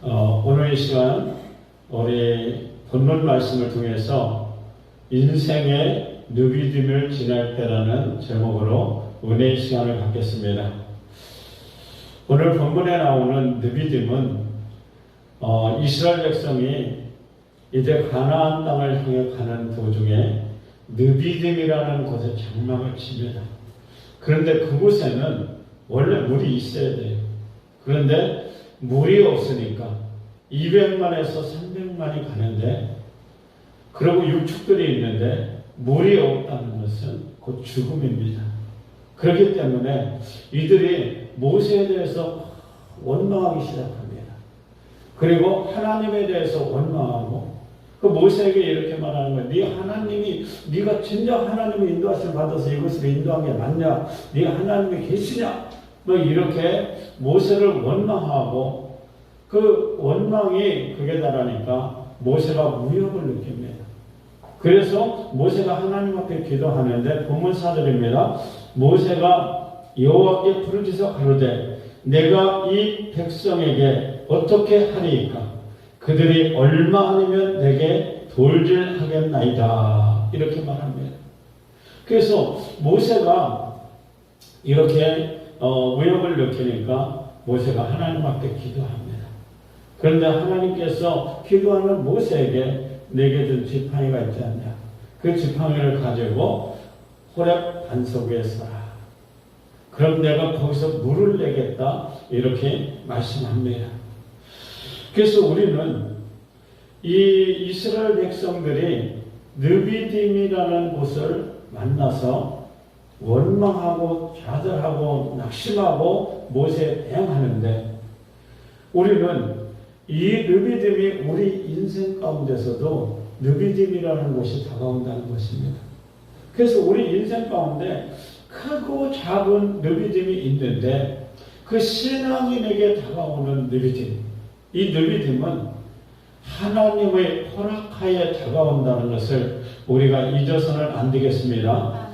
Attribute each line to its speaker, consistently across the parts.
Speaker 1: 오늘 이 시간 우리 본문 말씀을 통해서 인생의 느비딤을 지날 때라는 제목으로 은혜의 시간을 갖겠습니다. 오늘 본문에 나오는 느비딤은 이스라엘 백성이 이제 가나안 땅을 향해 가는 도중에 느비딤이라는 곳에 장막을 칩니다. 그런데 그곳에는 원래 물이 있어야 돼요. 그런데 물이 없으니까 200만에서 300만이 가는데, 그리고 육축들이 있는데 물이 없다는 것은 곧 죽음입니다. 그렇기 때문에 이들이 모세에 대해서 원망하기 시작합니다. 그리고 하나님에 대해서 원망하고, 그 모세에게 이렇게 말하는 거예요. 네 하나님이, 네가 진짜 하나님의 인도하심을 받아서 이것을 인도한 게 맞냐? 네가 하나님이 계시냐? 뭐 이렇게 모세를 원망하고, 그 원망이 극에 달하니까 모세가 무력을 느낍니다. 그래서 모세가 하나님 앞에 기도하는데 본문 4절입니다. 모세가 여호와께 부르짖어 가로되 내가 이 백성에게 어떻게 하리이까? 그들이 얼마 아니면 내게 돌질하겠나이다. 이렇게 말합니다. 그래서 모세가 이렇게 무력을 느끼니까 모세가 하나님 앞에 기도합니다. 그런데 하나님께서 기도하는 모세에게 내게 준 지팡이가 있지 않냐? 그 지팡이를 가지고 호렙 반석 위에 서라. 그럼 내가 거기서 물을 내겠다. 이렇게 말씀합니다. 그래서 우리는 이 이스라엘 백성들이 느비딤이라는 곳을 만나서 원망하고 좌절하고 낙심하고 모세에 대항하는데, 우리는 이 느비딤이 우리 인생 가운데서도 느비딤이라는 곳이 다가온다는 것입니다. 그래서 우리 인생 가운데 크고 작은 느비딤이 있는데, 그 신앙인에게 다가오는 느비딤, 이 느비딤은 하나님의 허락하에 다가온다는 것을 우리가 잊어서는 안 되겠습니다.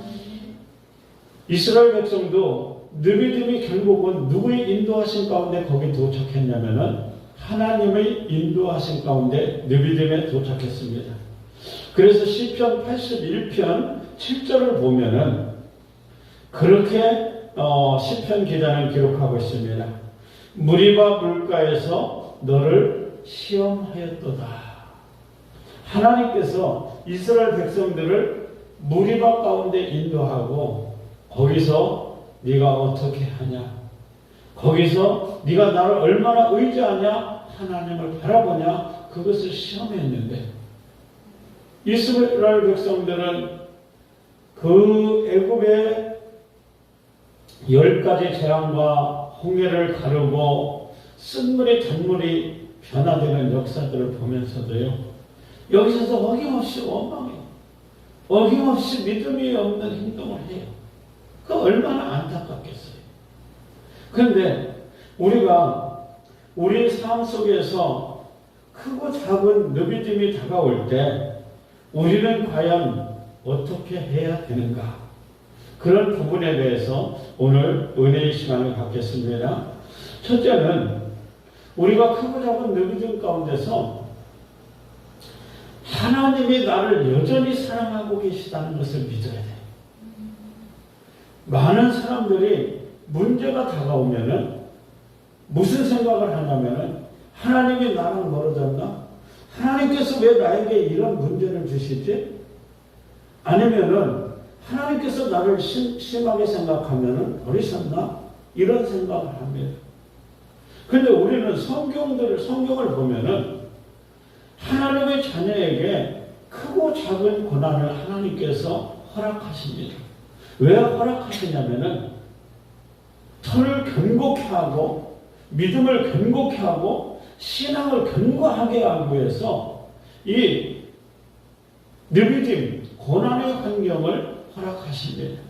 Speaker 1: 이스라엘 백성도 느비딤이 결국은 누구의 인도하신 가운데 거기 도착했냐면은 하나님의 인도하신 가운데 느비딤에 도착했습니다. 그래서 시편 81편 7절을 보면은 그렇게 시편 기자는 기록하고 있습니다. 무리바 물가에서 너를 시험하였도다. 하나님께서 이스라엘 백성들을 무리바 가운데 인도하고 거기서 네가 어떻게 하냐? 거기서 네가 나를 얼마나 의지하냐? 하나님을 바라보냐? 그것을 시험했는데, 이스라엘 백성들은 그 애굽의 10가지 재앙과 홍해를 가르고 쓴물이 단물이 변화되는 역사들을 보면서도요, 여기서도 어김없이 원망해요. 어김없이 믿음이 없는 행동을 해요. 그 얼마나 안타깝겠어요. 그런데 우리가 우리 삶 속에서 크고 작은 느비딤이 다가올 때 우리는 과연 어떻게 해야 되는가? 그런 부분에 대해서 오늘 은혜의 시간을 갖겠습니다. 첫째는 우리가 크고 작은 느비딤 가운데서 하나님이 나를 여전히 사랑하고 계시다는 것을 믿어야 돼요. 많은 사람들이 문제가 다가오면은 무슨 생각을 하냐면은 하나님이 나랑 멀어졌나? 하나님께서 왜 나에게 이런 문제를 주시지? 아니면은 하나님께서 나를 심하게 생각하면은 버리셨나? 이런 생각을 합니다. 근데 우리는 성경을 보면은 하나님의 자녀에게 크고 작은 고난을 하나님께서 허락하십니다. 왜 허락하시냐면은 털을 견고케 하고 믿음을 견고케 하고 신앙을 견고하게 하기 위해서 이 느비딤, 고난의 환경을 허락하십니다.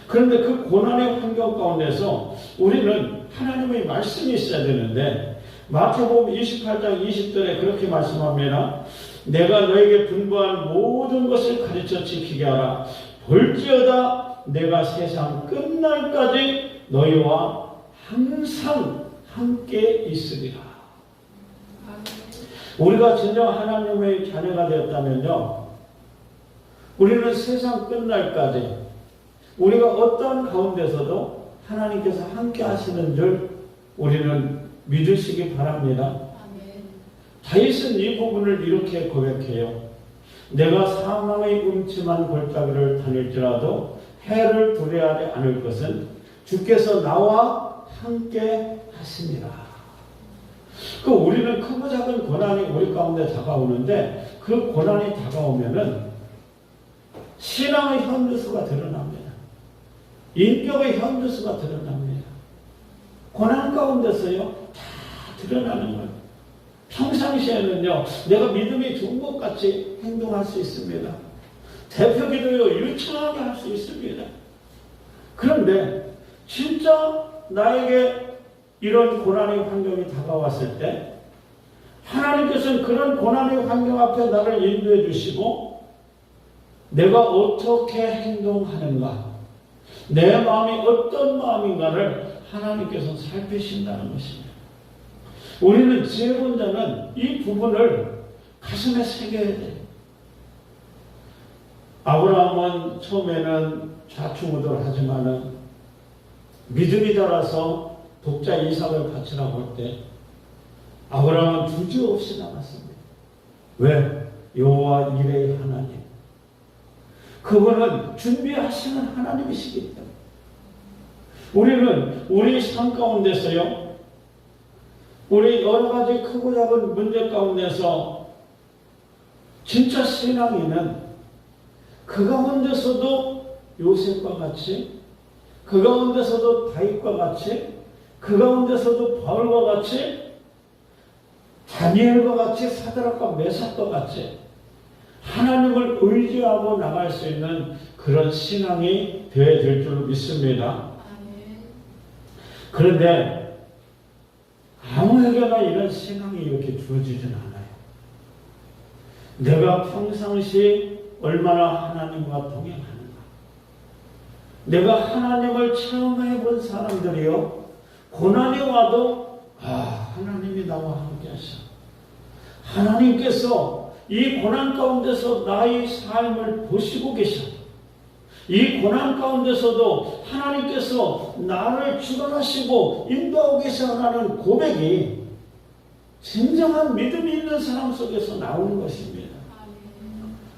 Speaker 1: 그런데 그 고난의 환경 가운데서 우리는 하나님의 말씀이 있어야 되는데, 마태복음 28장 20절에 그렇게 말씀합니다. 내가 너에게 분부한 모든 것을 가르쳐 지키게 하라. 볼지어다 내가 세상 끝날까지 너희와 항상 함께 있으리라. 우리가 진정 하나님의 자녀가 되었다면요, 우리는 세상 끝날까지 우리가 어떤 가운데서도 하나님께서 함께 하시는 줄 우리는 믿으시기 바랍니다. 다윗은 이 부분을 이렇게 고백해요. 내가 사망의 음침한 골짜기를 다닐지라도 해를 두려워하지 않을 것은 주께서 나와 함께 하시니라. 우리는 크고 작은 고난이 우리 가운데 다가오는데 그 고난이 다가오면은 신앙의 현주소가 드러납니다. 인격의 현주소가 드러납니다. 고난 가운데서요 다 드러나는 거예요. 평상시에는요 내가 믿음이 좋은 것 같이 행동할 수 있습니다. 대표 기도요 유창하게 할 수 있습니다. 그런데 진짜 나에게 이런 고난의 환경이 다가왔을 때 하나님께서는 그런 고난의 환경 앞에 나를 인도해 주시고 내가 어떻게 행동하는가, 내 마음이 어떤 마음인가를 하나님께서 살피신다는 것입니다. 우리는 지혜로운 자는 이 부분을 가슴에 새겨야 돼요. 아브라함은 처음에는 좌충우돌 하지만은 믿음이 자라서 독자 이삭을 바치라고 할 때 아브라함은 주저없이 나갔습니다. 왜? 여호와 이레의 하나님, 그분은 준비하시는 하나님이시기 때문에 우리는 우리 삶 가운데서요 우리 여러 가지 크고 작은 문제 가운데서 진짜 신앙인은 그 가운데서도 요셉과 같이, 그 가운데서도 다윗과 같이, 그 가운데서도 바울과 같이, 다니엘과 같이, 사드락과 메삭과 같이 하나님을 의지하고 나갈 수 있는 그런 신앙이 되어야 될 줄 믿습니다. 그런데 아무에게나 이런 신앙이 이렇게 주어지진 않아요. 내가 평상시 얼마나 하나님과 동행하는가. 내가 하나님을 체험해 본 사람들이요 고난이 와도 하나님이 나와 함께 하셔. 하나님께서 이 고난 가운데서 나의 삶을 보시고 계셔. 이 고난 가운데서도 하나님께서 나를 주관하시고 인도하고 계셔라는 고백이 진정한 믿음이 있는 사람 속에서 나오는 것입니다.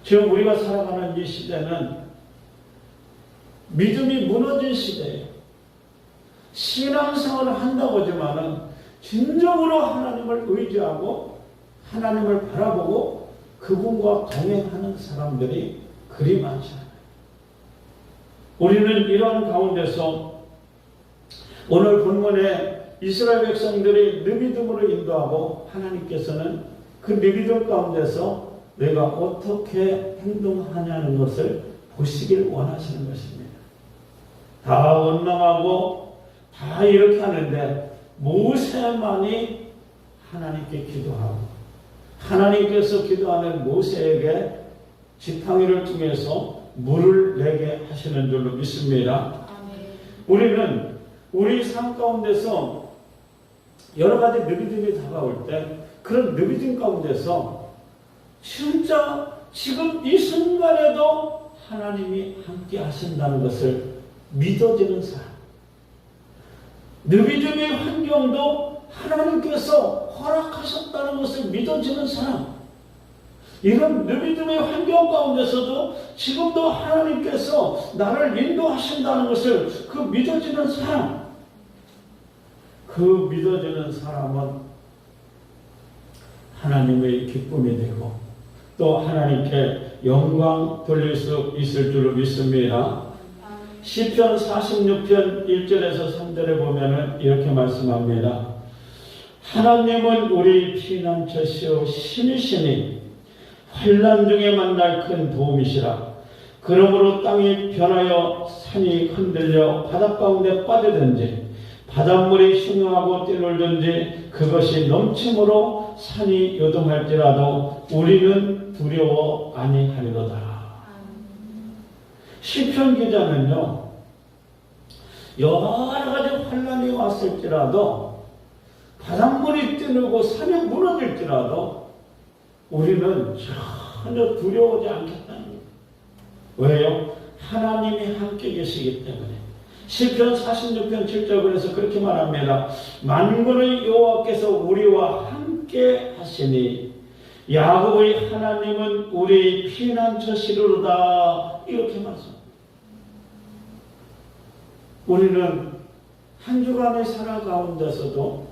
Speaker 1: 지금 우리가 살아가는 이 시대는 믿음이 무너진 시대예요. 신앙생활을 한다고 하지만은 진정으로 하나님을 의지하고 하나님을 바라보고 그분과 동행하는 사람들이 그리 많지 않아요. 우리는 이러한 가운데서 오늘 본문에 이스라엘 백성들이 느비듬으로 인도하고 하나님께서는 그 느비듬 가운데서 내가 어떻게 행동하냐는 것을 보시길 원하시는 것입니다. 다 원망하고 다 이렇게 하는데 모세만이 하나님께 기도하고 하나님께서 기도하는 모세에게 지팡이를 통해서 물을 내게 하시는 줄로 믿습니다. 우리는 우리 삶 가운데서 여러 가지 느비듬이 다가올 때 그런 느비듬 가운데서 진짜 지금 이 순간에도 하나님이 함께 하신다는 것을 믿어지는 사람, 느비듬의 환경도 하나님께서 허락하셨다는 것을 믿어지는 사람, 이런 느비듬의 환경 가운데서도 지금도 하나님께서 나를 인도하신다는 것을 그 믿어지는 사람, 그 믿어지는 사람은 하나님의 기쁨이 되고 또 하나님께 영광 돌릴 수 있을 줄로 믿습니다. 시편 46편 1절에서 3절에 보면은 이렇게 말씀합니다. 하나님은 우리 피난처시오 신이시니 환난 중에 만날 큰 도움이시라. 그러므로 땅이 변하여 산이 흔들려 바닷 가운데 빠지든지 바닷물이 흉하고 뛰놀든지 그것이 넘침으로 산이 요동할지라도 우리는 두려워 아니하리로다. 시편 기자는요 여러 가지 환난이 왔을지라도 바닷물이 뛰놀고 산이 무너질지라도 우리는 전혀 두려워하지 않겠다는 거예요. 왜요? 하나님이 함께 계시기 때문에. 시편 46편 7절 그래서 그렇게 말합니다. 만군의 여호와께서 우리와 함께 하시니 야곱의 하나님은 우리의 피난처시로다. 이렇게 말씀합니다. 우리는 한 주간의 살아 가운데서도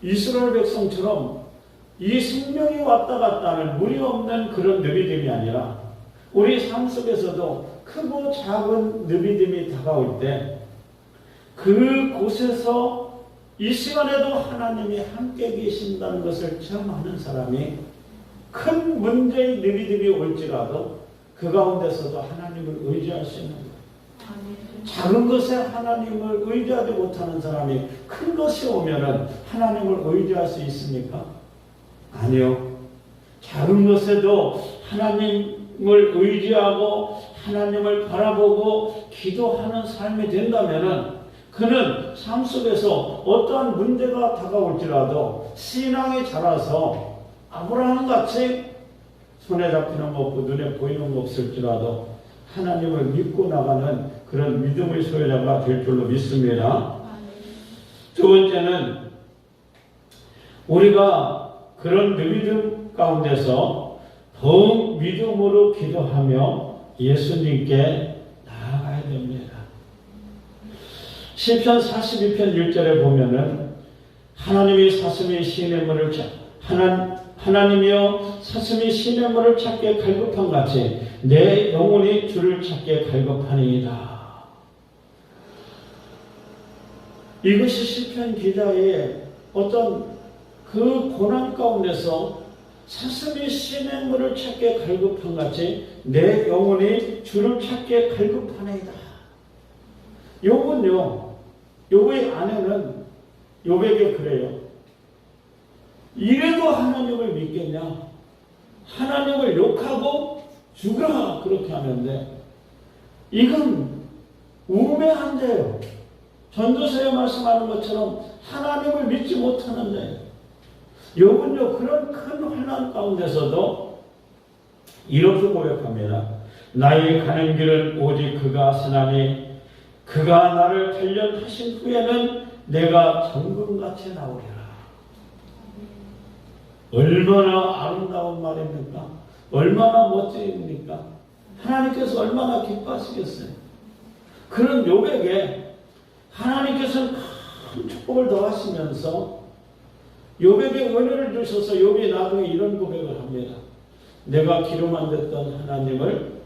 Speaker 1: 이스라엘 백성처럼 이 생명이 왔다 갔다 하는 무리 없는 그런 느비됨이 아니라 우리 삶 속에서도 크고 작은 느비됨이 다가올 때 그곳에서 이 시간에도 하나님이 함께 계신다는 것을 체험하는 사람이 큰 문제의 느비됨이 올지라도 그 가운데서도 하나님을 의지할 수 있는 거예요. 작은 것에 하나님을 의지하지 못하는 사람이 큰 것이 오면은 하나님을 의지할 수 있습니까? 아니요. 작은 것에도 하나님을 의지하고 하나님을 바라보고 기도하는 삶이 된다면은 그는 삶 속에서 어떠한 문제가 다가올지라도 신앙이 자라서 아브라함 같이 손에 잡히는 거 없고 눈에 보이는 거 없을지라도 하나님을 믿고 나가는 그런 믿음의 소유자가 될 줄로 믿습니다. 두 번째는 우리가 그런 믿음 가운데서 더욱 믿음으로 기도하며 예수님께 나아가야 됩니다. 시편 42편 1절에 보면은 하나님이 사슴이 시냇물을 하나님이여 사슴이 시냇물을 찾게 갈급한 같이 내 영혼이 주를 찾게 갈급하니이다. 이것이 시편 기자의 어떤 그 고난 가운데서 사슴이 시냇물을 찾게 갈급한 같이 내 영혼이 주를 찾게 갈급하니이다. 욥은요, 욥의 아내는 욥에게 그래요. 이래도 하나님을 믿겠냐? 하나님을 욕하고 죽으라 그렇게 하는데 이건 우매한데요. 전도서에 말씀하는 것처럼 하나님을 믿지 못하는데 욥은요 그런 큰 환난 가운데서도 이렇게 고백합니다. 나의 가는 길은 오직 그가 하시나니 그가 나를 단련하신 후에는 내가 정금같이 나오리라. 얼마나 아름다운 말입니까? 얼마나 멋집니까? 하나님께서 얼마나 기뻐하시겠어요? 그런 욥에게 하나님께서는 큰 축복을 더하시면서 욥에게 은혜를 주셔서 욥이 나중에 이런 고백을 합니다. 내가 기름 안 됐던 하나님을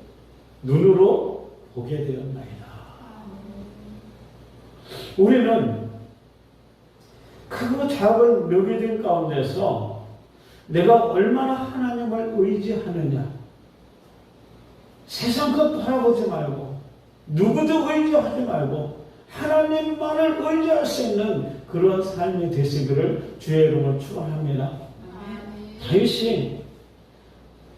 Speaker 1: 눈으로 보게 되었나이다. 우리는 크고 작은 느비들 가운데서 내가 얼마나 하나님을 의지하느냐. 세상 것 바라보지 말고 누구도 의지하지 말고 하나님만을 의지할 수 있는 그런 삶이 되시기를 주의 이름으로 축원합니다. 다윗이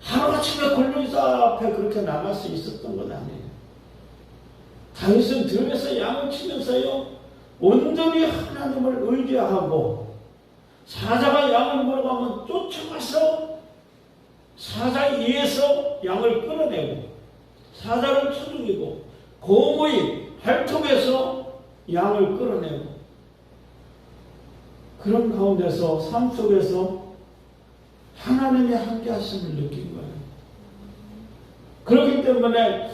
Speaker 1: 하루아침에 권력자 앞에 그렇게 나갈 수 있었던 것 아니에요. 다윗은 들에서 양을 치면서요 온전히 하나님을 의지하고 사자가 양을 물어가면 쫓아가서 사자 위에서 양을 끌어내고 사자를 쳐 죽이고 곰의 발톱에서 양을 끌어내고 그런 가운데서 삶 속에서 하나님의 함께 하심을 느낀 거예요. 그렇기 때문에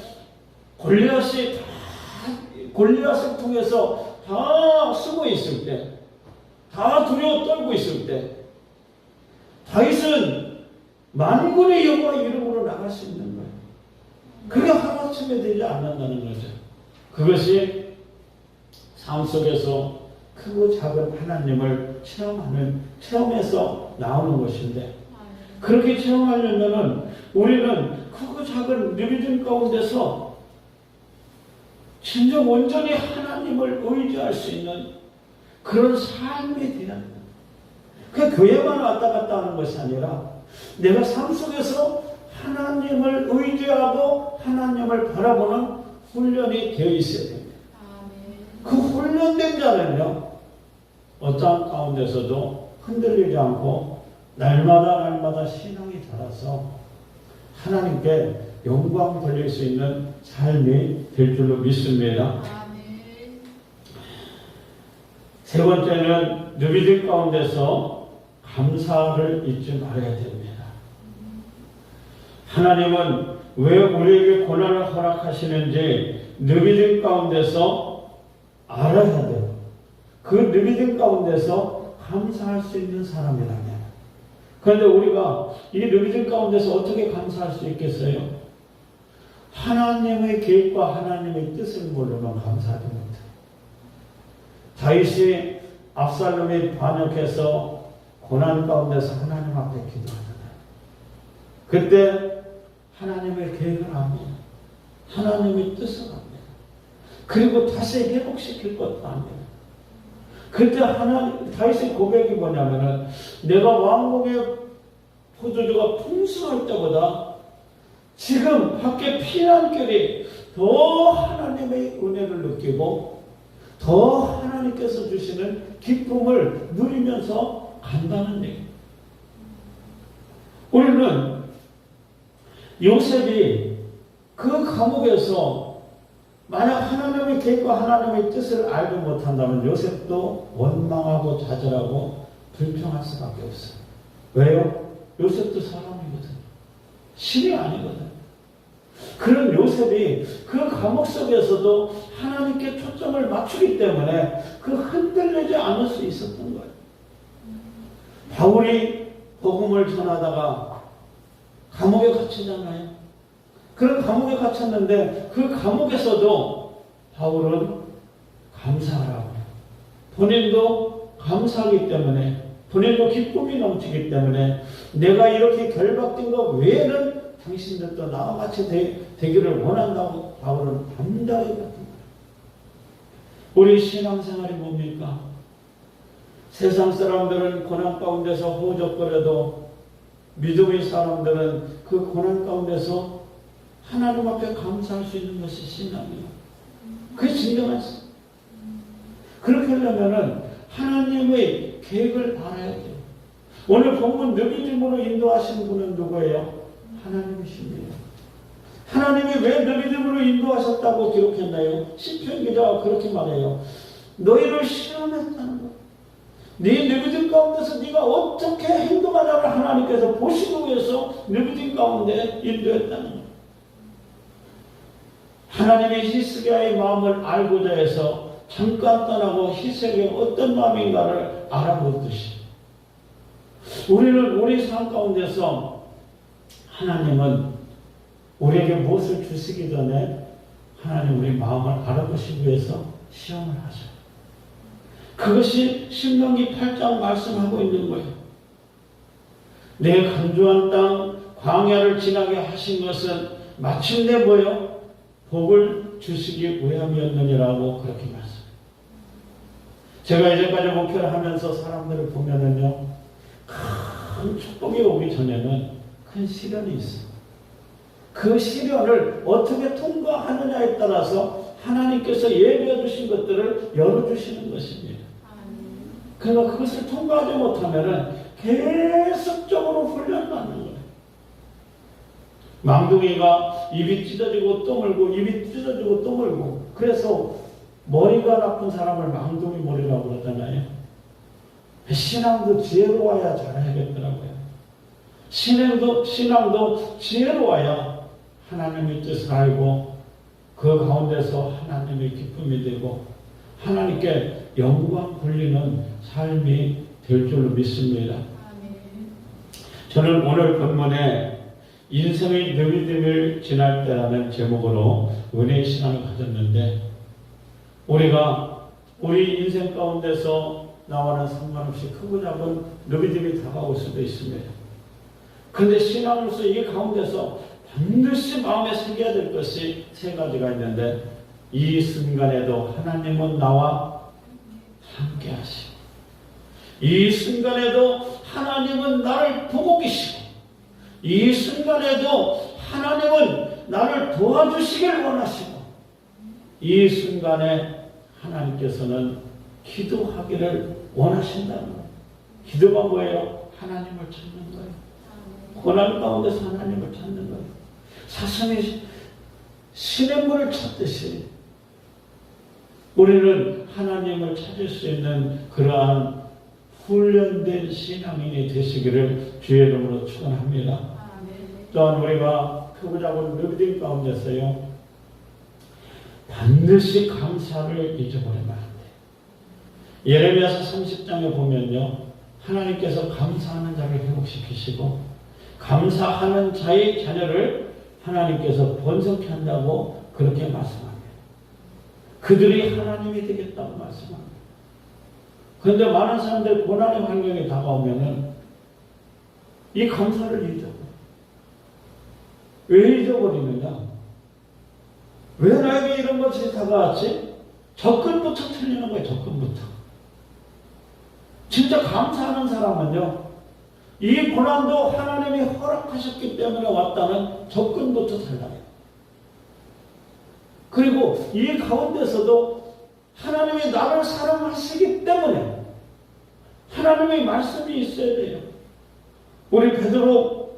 Speaker 1: 골리앗을 통해서 다 숨어 있을 때, 다 두려워 떨고 있을 때 다윗은 만군의 여호와 이름으로 나갈 수 있는 거예요. 그게 하루아침에 되지 않는다는 거죠. 그것이 삶 속에서 크고 작은 하나님을 체험해서 나오는 것인데 그렇게 체험하려면 우리는 크고 작은 믿음 가운데서 진정 온전히 하나님을 의지할 수 있는 그런 삶이 되어야 합니다. 그 교회만 왔다 갔다 하는 것이 아니라 내가 삶 속에서 하나님을 의지하고 하나님을 바라보는 훈련이 되어 있어야 됩니다. 그 훈련된 자는요 어떠한 가운데서도 흔들리지 않고 날마다 신앙이 자라서 하나님께 영광 돌릴 수 있는 삶이 될 줄로 믿습니다. 세 번째는 너희들 가운데서 감사를 잊지 말아야 됩니다. 하나님은 왜 우리에게 고난을 허락하시는지 너희들 가운데서 알아야 돼요. 그 너희들 가운데서 감사할 수 있는 사람이라면. 그런데 우리가 이 너희들 가운데서 어떻게 감사할 수 있겠어요? 하나님의 계획과 하나님의 뜻을 모르면 감사하지 못해요. 다윗이 압살롬이 반역해서 고난 가운데서 하나님 앞에 기도하잖아요. 그때 하나님의 계획을 압니다. 하나님의 뜻을 압니다. 그리고 다시 회복시킬 것도 압니다. 그때 다윗의 고백이 뭐냐면은 내가 왕궁의 포도주가 풍성할 때보다 지금 밖에 피난길이 더 하나님의 은혜를 느끼고 더 하나님께서 주시는 기쁨을 누리면서 간다는 얘기입니다. 우리는 요셉이 그 감옥에서 만약 하나님의 계획과 하나님의 뜻을 알지 못한다면 요셉도 원망하고 좌절하고 불평할 수밖에 없어요. 왜요? 요셉도 사람이거든. 신이 아니거든. 그런 요셉이 그 감옥 속에서도 하나님께 초점을 맞추기 때문에 그 흔들리지 않을 수 있었던 거예요. 바울이 복음을 전하다가 감옥에 갇히잖아요. 그런 감옥에 갇혔는데 그 감옥에서도 바울은 감사하라고 해요. 본인도 감사하기 때문에, 본인도 기쁨이 넘치기 때문에 내가 이렇게 결박된 것 외에는 당신들도 나와 같이 되기를 원한다고 바울은 담대하게 같은 거예요. 우리 신앙생활이 뭡니까? 세상 사람들은 고난 가운데서 호적거려도 믿음의 사람들은 그 고난 가운데서 하나님 앞에 감사할 수 있는 것이 신앙이에요. 그게 진정한 신앙. 그렇게 하려면은 하나님의 계획을 알아야 돼요. 오늘 본문 너비딤으로 인도하신 분은 누구예요? 하나님이십니다. 하나님이 왜 너비딤으로 인도하셨다고 기록했나요? 시편 기자가 그렇게 말해요. 너희를 시험했다는 거. 네 너비딤 가운데서 네가 어떻게 행동하냐를 하나님께서 보시기 위해서 너비딤 가운데 인도했다는 거. 하나님의 히스기야의 마음을 알고자 해서 잠깐 떠나고 히스기야의 어떤 마음인가를 알아보듯이 우리는 우리 삶 가운데서 하나님은 우리에게 무엇을 주시기 전에 하나님 우리 마음을 알아보시기 위해서 시험을 하셔요. 그것이 신명기 8장 말씀하고 있는 거예요. 내 간주한 땅 광야를 지나게 하신 것은 마침내 뭐예요? 복을 주시기 위함이었느니라고 그렇게 말씀해요. 제가 이제까지 목회를 하면서 사람들을 보면은요, 큰 축복이 오기 전에는 큰 시련이 있어요. 그 시련을 어떻게 통과하느냐에 따라서 하나님께서 예비해 주신 것들을 열어주시는 것입니다. 그러나 그것을 통과하지 못하면은 계속적으로 훈련받는 거예요. 망둥이가 입이 찢어지고 또 물고 입이 찢어지고 또 물고 그래서 머리가 나쁜 사람을 망둥이 머리라고 그러잖아요. 신앙도 지혜로워야 잘해야겠더라고요. 신앙도 지혜로워야 하나님의 뜻을 알고 그 가운데서 하나님의 기쁨이 되고 하나님께 영광 돌리는 삶이 될 줄로 믿습니다. 저는 오늘 본문에 인생의 너비딤을 지날 때라는 제목으로 은혜의 신앙을 가졌는데 우리가 우리 인생 가운데서 나와는 상관없이 크고 작은 너비딤이 다가올 수도 있습니다. 그런데 신앙으로서 이 가운데서 반드시 마음에 새겨야 될 것이 세 가지가 있는데 이 순간에도 하나님은 나와 함께 하시고 이 순간에도 하나님은 나를 보고 계시고 이 순간에도 하나님은 나를 도와주시길 원하시고 이 순간에 하나님께서는 기도하기를 원하신다는 거예요. 기도가 뭐예요? 하나님을 찾는 거예요. 고난 가운데서 하나님을 찾는 거예요. 사슴이 시냇물을 찾듯이 우리는 하나님을 찾을 수 있는 그러한 훈련된 신앙인이 되시기를 주의 이름으로 축원합니다. 또한 우리가 크고 작은 누비들 가운데서요, 반드시 감사를 잊어버리면 안 돼요. 예레미야서 30장에 보면요, 하나님께서 감사하는 자를 회복시키시고 감사하는 자의 자녀를 하나님께서 번성케 한다고 그렇게 말씀합니다. 그들이 하나님이 되겠다고 말씀합니다. 그런데 많은 사람들 고난의 환경이 다가오면은 이 감사를 잊어버려요. 왜 잊어버리느냐? 왜 나에게 이런 것이 다가왔지? 접근부터 틀리는 거예요. 접근부터. 진짜 감사하는 사람은요, 이 고난도 하나님이 허락하셨기 때문에 왔다는 접근부터 달라요. 그리고 이 가운데서도 하나님이 나를 사랑하시기 때문에 하나님의 말씀이 있어야 돼요. 우리 베드로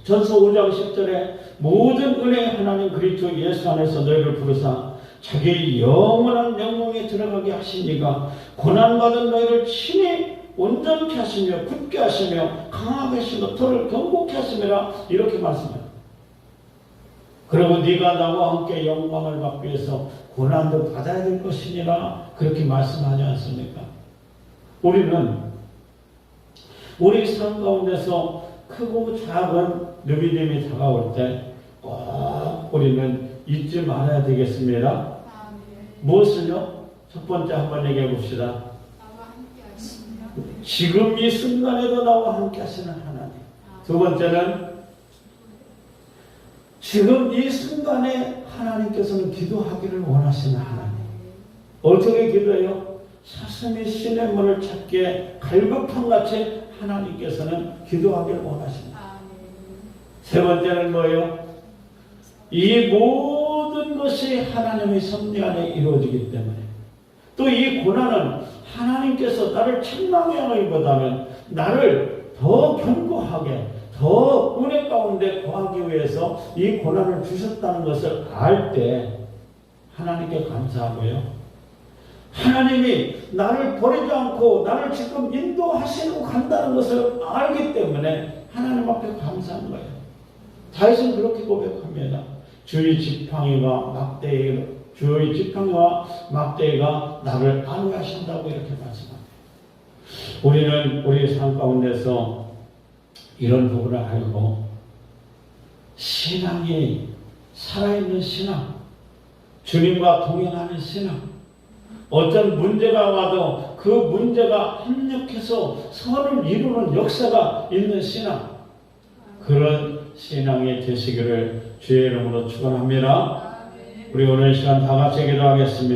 Speaker 1: 전서 5장 10절에 모든 은혜의 하나님 그리스도 예수 안에서 너희를 부르사 자기의 영원한 영광에 들어가게 하시니가 고난받은 너희를 친히 온전케 하시며 굳게 하시며 강하게 하시며 너를 견고케 하시며 이렇게 말씀합니다. 그리고 네가 나와 함께 영광을 받기 위해서 고난도 받아야 될 것이니라 그렇게 말씀하지 않습니까? 우리는 우리 삶 가운데서 크고 작은 느비님이 다가올 때 꼭 우리는 잊지 말아야 되겠습니다. 무엇을요? 첫 번째 한번 얘기해 봅시다. 지금 이 순간에도 나와 함께 하시는 하나님. 두 번째는 지금 이 순간에 하나님께서는 기도하기를 원하시는 하나님. 어떻게 기도해요? 사슴이 시냇물을 찾기에 갈급함같이 하나님께서는 기도하기를 원하십니다. 세 번째는 뭐예요? 이 모든 것이 하나님의 섭리 안에 이루어지기 때문에 또 이 고난은 하나님께서 나를 책망하기보다는 나를 더 견고하게 더 은혜 가운데 거하기 위해서 이 고난을 주셨다는 것을 알 때 하나님께 감사하고요. 하나님이 나를 버리지 않고 나를 지금 인도하시고 간다는 것을 알기 때문에 하나님 앞에 감사한 거예요. 다윗은 그렇게 고백합니다. 주의 지팡이와 막대기가 나를 안위하신다고 이렇게 말씀합니다. 우리는 우리의 삶 가운데서 이런 부분을 알고 신앙이 살아있는 신앙, 주님과 동행하는 신앙, 어떤 문제가 와도 그 문제가 협력해서 선을 이루는 역사가 있는 신앙, 그런 신앙이 되시기를 주의 이름으로 축원합니다. 우리 오늘 시간 다 같이 기도하겠습니다.